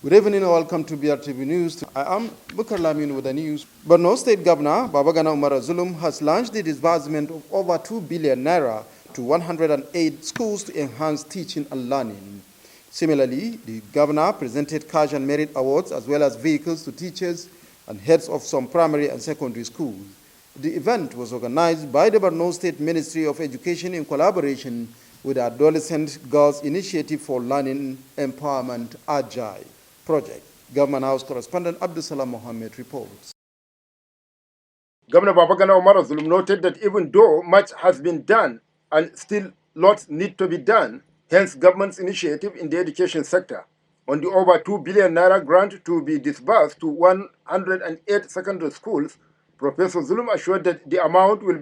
Good evening and welcome to Brtv News. I am Bukar Lamin with the news. Borno State Governor Babagana Umar Zulum has launched the disbursement of over 2 billion naira to 108 schools to enhance teaching and learning. Similarly, the governor presented cash and merit awards as well as vehicles to teachers and heads of some primary and secondary schools. The event was organized by the Borno State Ministry of Education in collaboration with the Adolescent Girls Initiative for Learning Empowerment Agile project. Government House correspondent Abdusalam Mohammed reports. Governor Babagana Umar Zulum noted that even though much has been done and still lots need to be done, hence government's initiative in the education sector. On the over 2 billion naira grant to be disbursed to 108 secondary schools, Professor Zulum assured that the amount will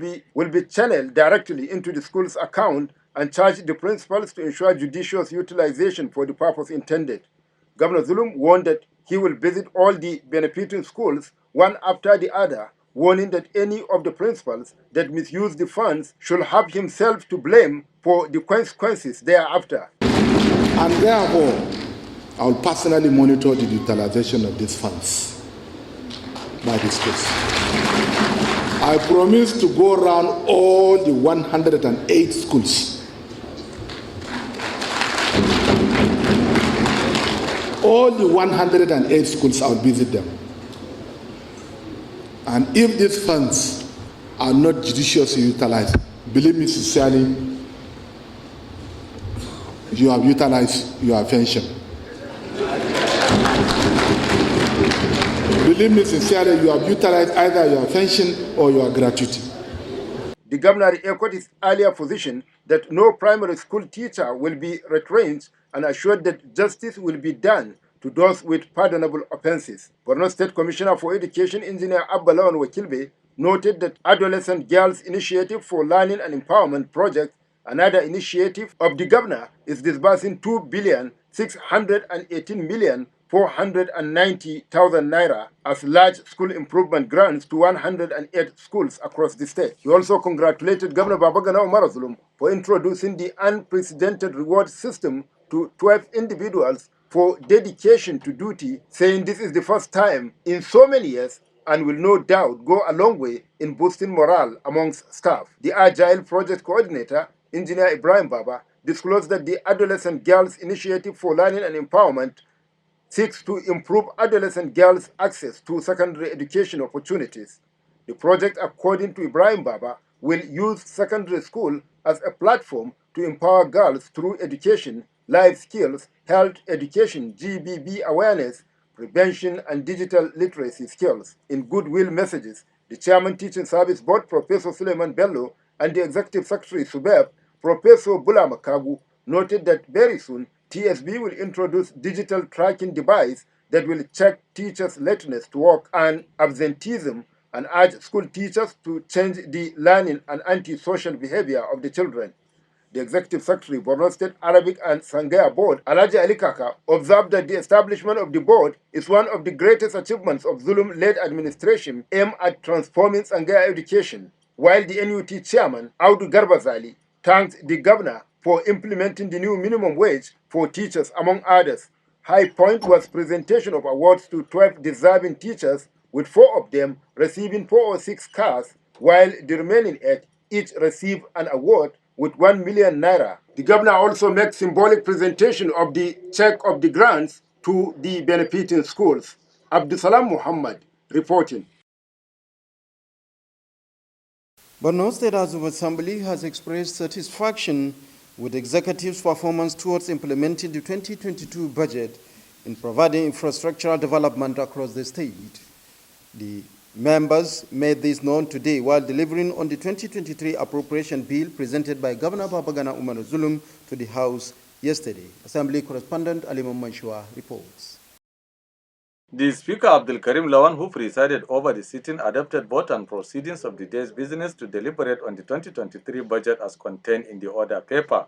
be channeled directly into the school's account and charged the principals to ensure judicious utilization for the purpose intended. Governor Zulum warned that he will visit all the benefiting schools one after the other, warning that any of the principals that misuse the funds should have himself to blame for the consequences thereafter. And therefore, I will personally monitor the utilization of these funds by the schools. I promise to go around all the 108 schools. All the 108 schools, I will visit them. And if these funds are not judiciously utilized, believe me sincerely, you have utilized your pension. Believe me sincerely, you have utilized either your pension or your gratuity. The governor echoed his earlier position that no primary school teacher will be retrenched and assured that justice will be done to those with pardonable offenses. Borno State Commissioner for Education, Engineer Abbalawan Wakilbe, noted that Adolescent Girls Initiative for Learning and Empowerment Project, another initiative of the governor, is disbursing 2,618,490,000 naira as large school improvement grants to 108 schools across the state. He also congratulated Governor Babagana Umar Zulum for introducing the unprecedented reward system to 12 individuals for dedication to duty, saying this is the first time in so many years and will no doubt go a long way in boosting morale amongst staff. The Agile Project Coordinator, Engineer Ibrahim Baba, disclosed that the Adolescent Girls Initiative for Learning and Empowerment seeks to improve adolescent girls' access to secondary education opportunities. The project, according to Ibrahim Baba, will use secondary school as a platform to empower girls through education, life skills, health education, GBB awareness, prevention, and digital literacy skills. In goodwill messages, the Chairman Teaching Service Board, Professor Suleiman Bello, and the Executive Secretary Subeb, Professor Bula Makabu, noted that very soon TSB will introduce digital tracking device that will check teachers' lateness to work and absenteeism and urge school teachers to change the learning and anti-social behavior of the children. The Executive Secretary, Borno State Arabic and Sangaya Board, Alhaji Ali Kaka, observed that the establishment of the board is one of the greatest achievements of Zulum-led administration aimed at transforming Sangaya education, while the NUT chairman, Audu Garbazali, thanked the governor for implementing the new minimum wage for teachers, among others. High point was presentation of awards to 12 deserving teachers, with 4 of them receiving 406 cars, while the remaining 8 each received an award with 1 million naira. The governor also made symbolic presentation of the check of the grants to the benefiting schools. Abdusalam Muhammad reporting. Borno State House of Assembly has expressed satisfaction with the executive's performance towards implementing the 2022 budget in providing infrastructural development across the state. The members made this known today while delivering on the 2023 appropriation bill presented by Governor Babagana Umar Zulum to the House yesterday. Assembly correspondent Ali Manshua reports. The Speaker Abdul Karim Lawan, who presided over the sitting, adopted both and proceedings of the day's business to deliberate on the 2023 budget as contained in the order paper.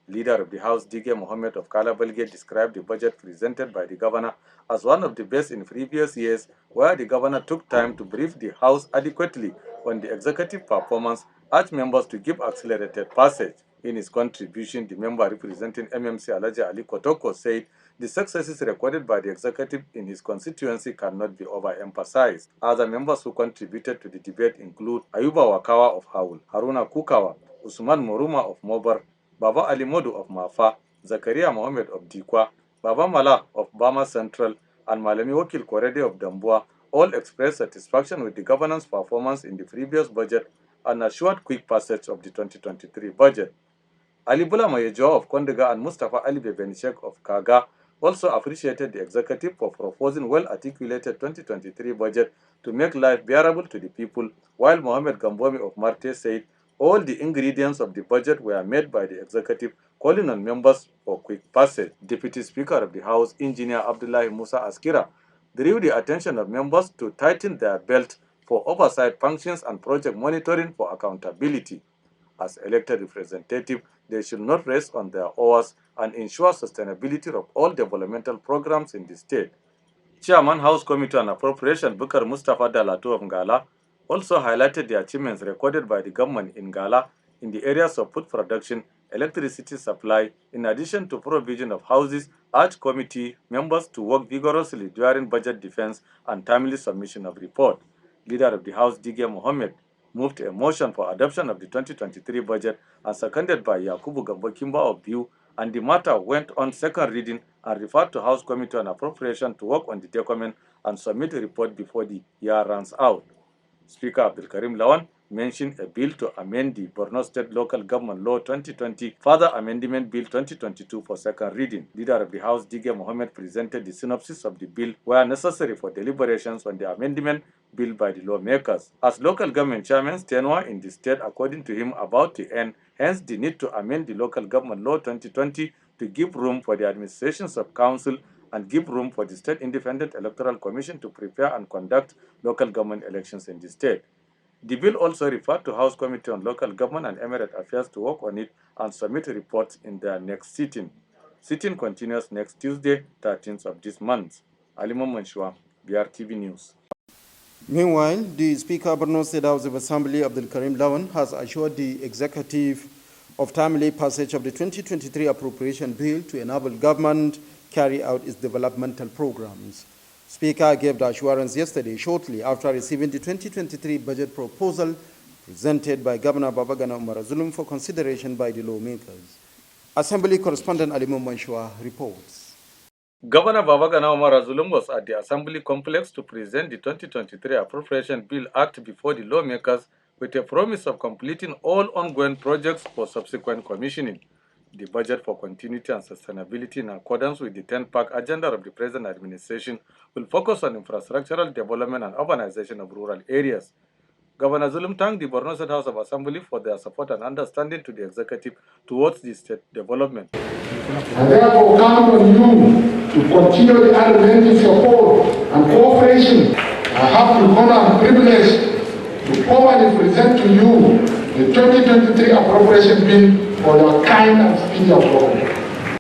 Leader of the House, Dige Mohammed of Kalabalge, described the budget presented by the governor as one of the best in previous years, where the governor took time to brief the House adequately on the executive performance, urged members to give accelerated passage. In his contribution, the member representing MMC Alhaji Ali Kotoko said the successes recorded by the executive in his constituency cannot be overemphasized. Other members who contributed to the debate include Ayuba Wakawa of Hawul, Haruna Kukawa, Usman Moruma of Mobar, Baba Ali Modu of Mafa, Zakaria Mohammed of Dikwa, Baba Mala of Bama Central, and Malami Wakil Korede of Dambua all expressed satisfaction with the governance performance in the previous budget and assured quick passage of the 2023 budget. Ali Bula Mayejo of Kondega and Mustafa Ali Bebenishek of Kaga also appreciated the executive for proposing well-articulated 2023 budget to make life bearable to the people, while Mohammed Gambomi of Marte said all the ingredients of the budget were made by the executive, calling on members for quick passage. Deputy Speaker of the House, Engineer Abdullahi Musa Askira, drew the attention of members to tighten their belt for oversight functions and project monitoring for accountability. As elected representatives, they should not rest on their oars and ensure sustainability of all developmental programs in the state. Chairman House Committee on Appropriation Bukar Mustafa Dalatu of Ngala also highlighted the achievements recorded by the government in Ngala in the areas of food production, electricity supply, in addition to provision of houses, urged committee members to work vigorously during budget defense and timely submission of report. Leader of the House, Dige Mohammed, moved a motion for adoption of the 2023 budget and seconded by Yakubu Gambo Kimba of Biu, and the matter went on second reading and referred to House Committee on Appropriation to work on the document and submit a report before the year runs out. Speaker Abdul Karim Lawan mentioned a bill to amend the Borno State Local Government Law 2020, further amendment bill 2022 for second reading. Leader of the House, Dige Mohammed, presented the synopsis of the bill where necessary for deliberations on the amendment bill by the lawmakers. As local government chairman's tenure in the state, according to him, about to end, hence the need to amend the Local Government Law 2020 to give room for the administrations of council and give room for the State Independent Electoral Commission to prepare and conduct local government elections in the state. The bill also referred to House Committee on Local Government and Emirate Affairs to work on it and submit reports in their next sitting. Sitting continues next Tuesday, 13th of this month. Alimon Manshua, Brtv News. Meanwhile, the Speaker of Borno State House of Assembly, Abdul Karim Lawan, has assured the executive of timely passage of the 2023 appropriation bill to enable government carry out its developmental programs. Speaker gave the assurance yesterday shortly after receiving the 2023 budget proposal presented by Governor Babagana Umar Zulum for consideration by the lawmakers. Assembly correspondent Alimu Manshua reports. Governor Babagana Umar Zulum was at the Assembly complex to present the 2023 Appropriation Bill Act before the lawmakers with a promise of completing all ongoing projects for subsequent commissioning. The budget for continuity and sustainability, in accordance with the 10-pack agenda of the present administration, will focus on infrastructural development and urbanization of rural areas. Governor Zulum thanked the Borno State House of Assembly for their support and understanding to the executive towards the state development. I therefore count on you to continue the unrelenting support and cooperation. I have the honor and privilege to formally present to you the 2023 appropriation bill for your kind and speedy approval.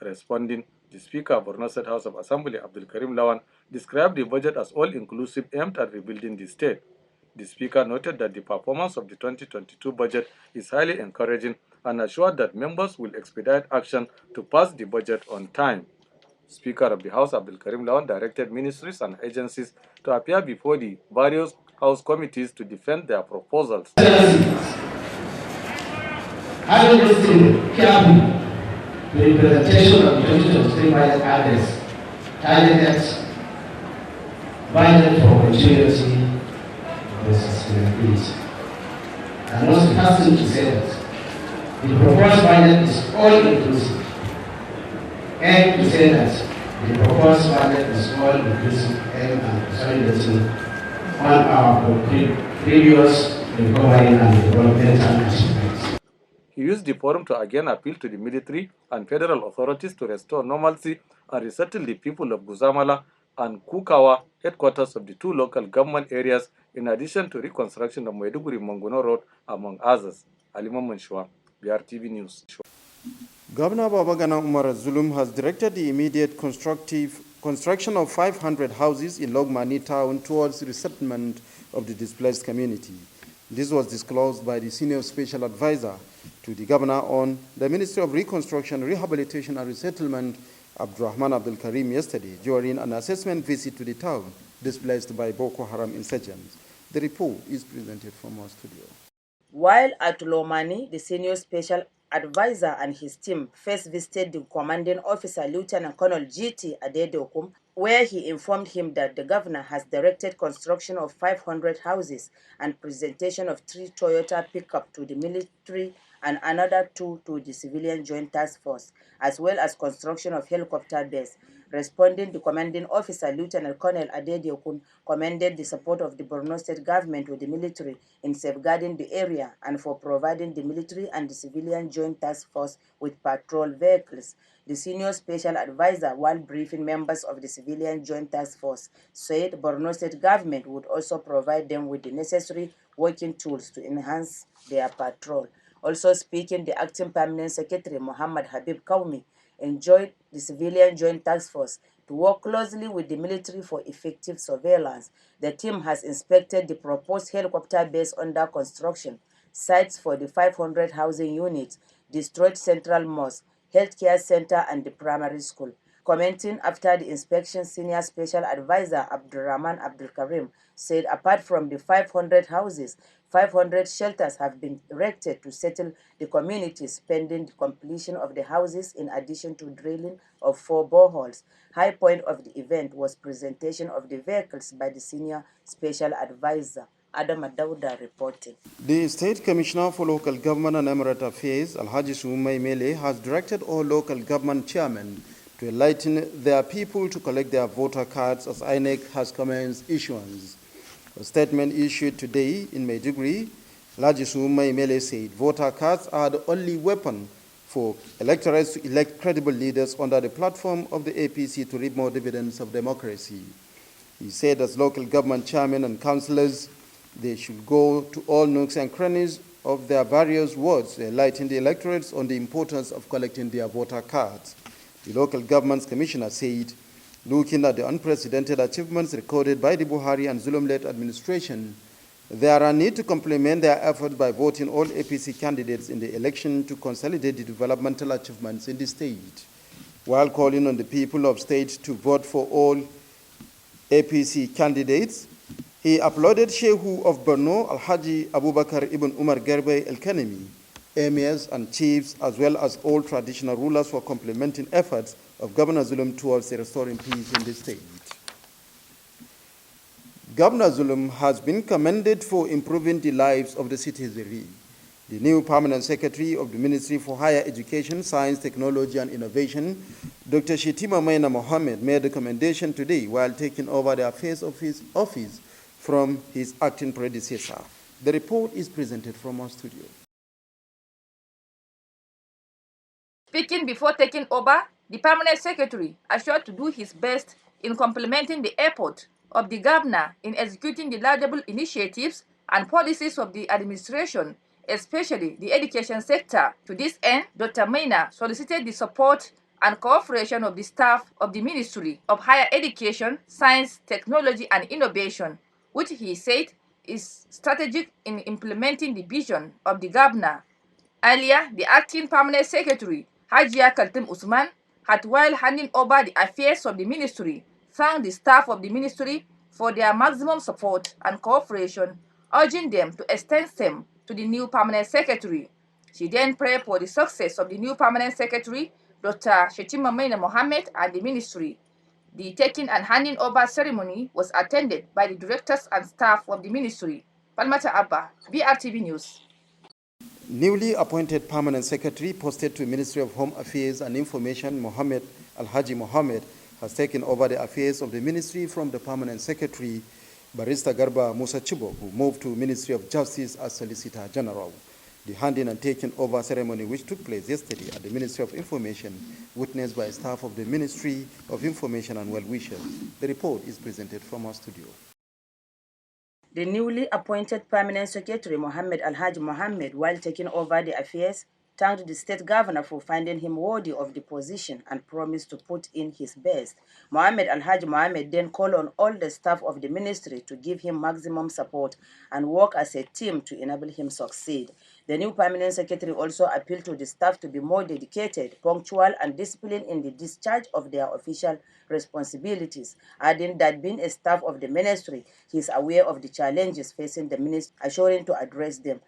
Responding, the Speaker of Borno State House of Assembly, Abdul Karim Lawan, described the budget as all-inclusive, aimed at rebuilding the state. The Speaker noted that the performance of the 2022 budget is highly encouraging and assured that members will expedite action to pass the budget on time. Speaker of the House, Abdul Karim Lawan, directed ministries and agencies to appear before the various House committees to defend their proposals. Having listened carefully to the presentation of the 2023 budget address, targeted budget for continuity and sustainability, I must hasten to say that the proposed budget is all-inclusive, and to say that the proposed budget is all-inclusive and consolidating on our previous recovery and developmental achievements. He used the forum to again appeal to the military and federal authorities to restore normalcy and resettle the people of Guzamala and Kukawa, headquarters of the two local government areas, in addition to reconstruction of Maiduguri-Manguno Road, among others. Alimon Manshua, Brtv News. Governor Babagana Umar Zulum has directed the immediate construction of 500 houses in Logmani town towards resettlement of the displaced community. This was disclosed by the Senior Special Advisor to the Governor on the Ministry of Reconstruction, Rehabilitation and Resettlement, Abdurrahman Abdul Karim yesterday during an assessment visit to the town displaced by Boko Haram insurgents. The report is presented from our studio. While at Lomani, the senior special advisor and his team first visited the commanding officer, Lieutenant Colonel G.T. Adedokum, where he informed him that the governor has directed construction of 500 houses and presentation of 3 Toyota pickup to the military and another 2 to the civilian joint task force, as well as construction of helicopter base. Responding, the commanding officer, Lieutenant Colonel Adediokun, commended the support of the Borno state government with the military in safeguarding the area and for providing the military and the civilian joint task force with patrol vehicles. The senior special advisor, while briefing members of the civilian joint task force, said Borno state government would also provide them with the necessary working tools to enhance their patrol. Also speaking, the acting permanent secretary, Muhammad Habib Kaumi, enjoined the civilian joint task force to work closely with the military for effective surveillance. The team has inspected the proposed helicopter base under construction, sites for the 500 housing units, destroyed central mosque, healthcare center, and the primary school. Commenting after the inspection, senior special advisor Abdurrahman Abdul Karim said apart from the 500 houses, 500 shelters have been erected to settle the communities pending the completion of the houses in addition to drilling of 4 boreholes. High point of the event was presentation of the vehicles by the senior special advisor. Adam Adauda reporting. The State Commissioner for Local Government and Emirate Affairs, Alhaji Sumai Mele, has directed all local government chairmen to enlighten their people to collect their voter cards as INEC has commenced issuance. A statement issued today in Maiduguri, Alhaji Sumai Mele said voter cards are the only weapon for electorates to elect credible leaders under the platform of the APC to reap more dividends of democracy. He said as local government chairmen and councillors, they should go to all nooks and crannies of their various wards to enlighten the electorates on the importance of collecting their voter cards. The local government's commissioner said, looking at the unprecedented achievements recorded by the Buhari and Zulum-led administration, there are need to complement their efforts by voting all APC candidates in the election to consolidate the developmental achievements in the state. While calling on the people of state to vote for all APC candidates, he applauded Shehu of Borno, Alhaji Abubakar ibn Umar Garbe El-Kanemi, emirs and chiefs, as well as all traditional rulers for complementing efforts of Governor Zulum towards restoring peace in the state. Governor Zulum has been commended for improving the lives of the citizenry. The new permanent secretary of the Ministry for Higher Education, Science, Technology and Innovation, Dr. Shetima Maina Mohammed, made a commendation today while taking over the affairs of his office from his acting predecessor. The report is presented from our studio. Speaking before taking over, the permanent secretary assured to do his best in complementing the effort of the governor in executing the laudable initiatives and policies of the administration, especially the education sector. To this end, Dr. Maina solicited the support and cooperation of the staff of the Ministry of Higher Education, Science, Technology and Innovation, which he said is strategic in implementing the vision of the governor. Earlier, the acting permanent secretary, Hajia Kaltim Usman, had, while handing over the affairs of the ministry, thanked the staff of the ministry for their maximum support and cooperation, urging them to extend them to the new permanent secretary. She then prayed for the success of the new permanent secretary, Dr. Shetima Maina Mohammed, and the ministry. The taking and handing over ceremony was attended by the directors and staff of the ministry. Palmata Abba, BRTV News. Newly appointed permanent secretary posted to Ministry of Home Affairs and Information, Mohammed Alhaji Mohammed, has taken over the affairs of the ministry from the permanent secretary, Barrister Garba Musa Chibo, who moved to Ministry of Justice as Solicitor General. The handing and taking over ceremony, which took place yesterday at the Ministry of Information, witnessed by staff of the Ministry of Information and well-wishers. The report is presented from our studio. The newly appointed permanent secretary, Mohammed Alhaji Mohammed, while taking over the affairs, thanked the state governor for finding him worthy of the position and promised to put in his best. Mohammed Alhaji Mohammed then called on all the staff of the ministry to give him maximum support and work as a team to enable him succeed. The new permanent secretary also appealed to the staff to be more dedicated, punctual, and disciplined in the discharge of their official responsibilities, adding that being a staff of the ministry, he is aware of the challenges facing the ministry, assuring to address them.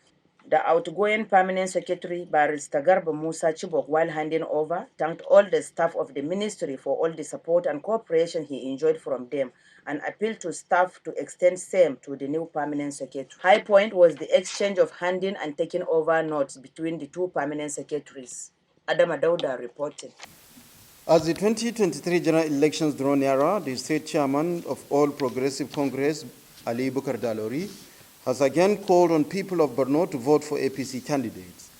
The outgoing permanent secretary, Barrister Garba Musa Chibok, while handing over, thanked all the staff of the ministry for all the support and cooperation he enjoyed from them and appealed to staff to extend same to the new permanent secretary. High point was the exchange of handing and taking over notes between the two permanent secretaries. Adama Dauda reported. As the 2023 general elections draw nearer, the state chairman of All Progressive Congress, Ali Bukar Dalori, has again called on people of Borno to vote for APC candidates.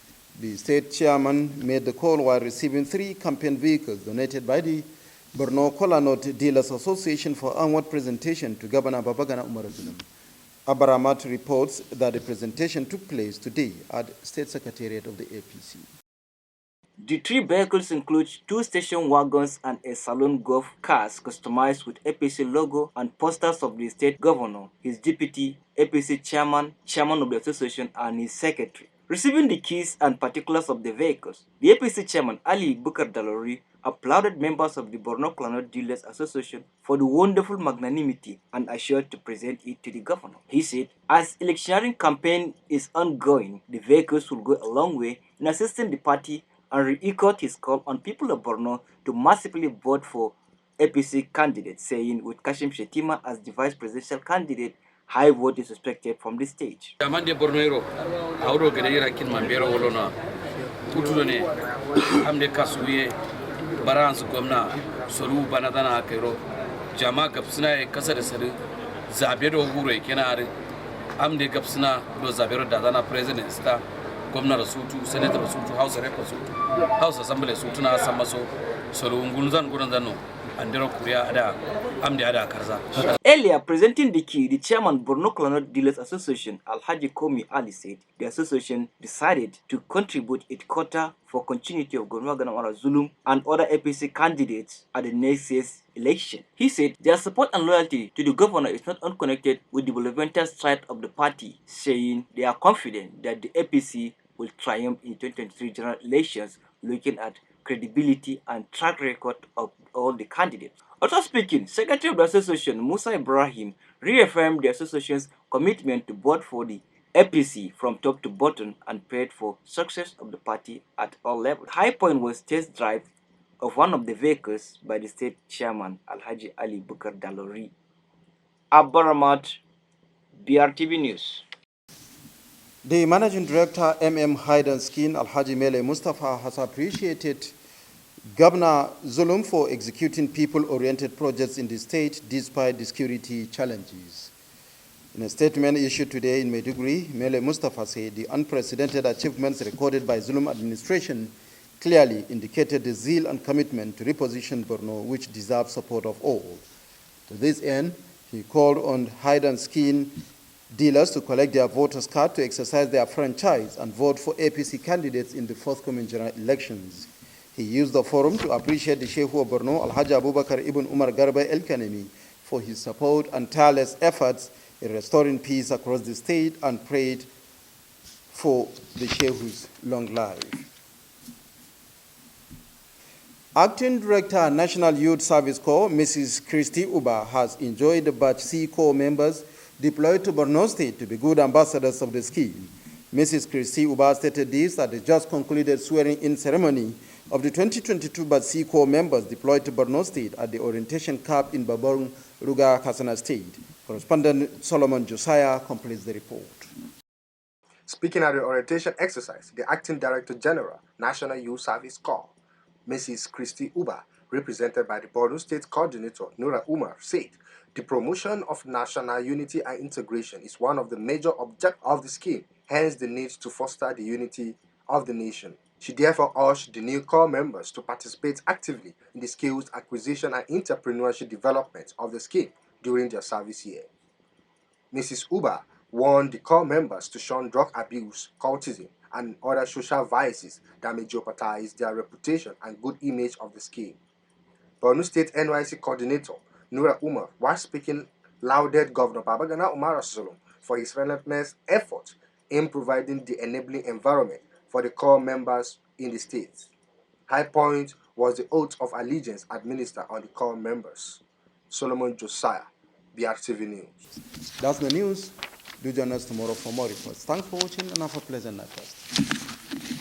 The state chairman made the call while receiving 3 campaign vehicles donated by the Borno Kolanot Dealers Association for onward presentation to Governor Babagana Umar Zulum. Abaramat reports that the presentation took place today at State Secretariat of the APC. The 3 vehicles include 2 station wagons and a saloon golf cars customized with APC logo and posters of the state governor, his deputy, APC chairman, chairman of the association, and his secretary. Receiving the keys and particulars of the vehicles, the APC chairman Ali Bukar Dalori applauded members of the Borno Clanot Dealers Association for the wonderful magnanimity and assured to present it to the governor. He said, as electioneering campaign is ongoing, the vehicles will go a long way in assisting the party and re-echoed his call on people of Borno to massively vote for APC candidates, saying with Kashim Shetima as the vice presidential candidate, high vote is expected from the stage. Governor Sutu, Senator Sutu, House Rep Sutu, House Assembly Sutuna Samaso, Sorungunzan Gurandano, and Dero Kuria Ada, Amdi Ada Karza. Earlier, presenting the key, the chairman Borno Clanot Dealers Association, Alhaji Komi Ali, said the association decided to contribute its quota for continuity of Governor Ganamara Zulum and other APC candidates at the next year's election. He said their support and loyalty to the governor is not unconnected with the developmental stride of the party, saying they are confident that the APC will triumph in 2023 general elections, looking at credibility and track record of all the candidates. Also speaking, Secretary of the Association Musa Ibrahim reaffirmed the association's commitment to vote for the APC from top to bottom and prayed for success of the party at all levels. High point was test drive of one of the vehicles by the state chairman Alhaji Ali Bukar Dalori. Abaramat, BRTV News. The Managing Director, Hide and Skin, Alhaji Mele Mustafa, has appreciated Governor Zulum for executing people-oriented projects in the state despite the security challenges. In a statement issued today in Maiduguri, Mele Mustafa said the unprecedented achievements recorded by Zulum administration clearly indicated the zeal and commitment to reposition Borno, which deserves support of all. To this end, he called on Hide and Skin dealers to collect their voters' card to exercise their franchise and vote for APC candidates in the forthcoming general elections. He used the forum to appreciate the Sheikh of Borno, Alhaji Abubakar Ibn Umar Garba El Kanemi, for his support and tireless efforts in restoring peace across the state and prayed for the Sheikh's long life. Acting Director, National Youth Service Corps, Mrs. Christy Uba, has enjoyed the Batch C Corps members deployed to Borno State to be good ambassadors of the scheme. Mrs. Christy Uba stated this at the just concluded swearing-in ceremony of the 2022 Batch C Corps members deployed to Borno State at the orientation camp in Babong, Ruga, Katsina State. Correspondent Solomon Josiah completes the report. Speaking at the orientation exercise, the Acting Director General, National Youth Service Corps, Mrs. Christy Uba, represented by the Borno State Coordinator, Nura Umar, said the promotion of national unity and integration is one of the major objectives of the scheme, hence the need to foster the unity of the nation. She therefore urged the new corps members to participate actively in the skills acquisition and entrepreneurship development of the scheme during their service year. Mrs. Uba warned the core members to shun drug abuse, cultism, and other social vices that may jeopardize their reputation and good image of the scheme. Borno State NYC Coordinator Nura Umar, while speaking, lauded Governor Babagana Umar Zulum for his relentless effort in providing the enabling environment for the core members in the state. High point was the oath of allegiance administered on the core members. Solomon Josiah, Brtv News. That's the news. Do join us tomorrow for more reports. Thanks for watching and have a pleasant night rest.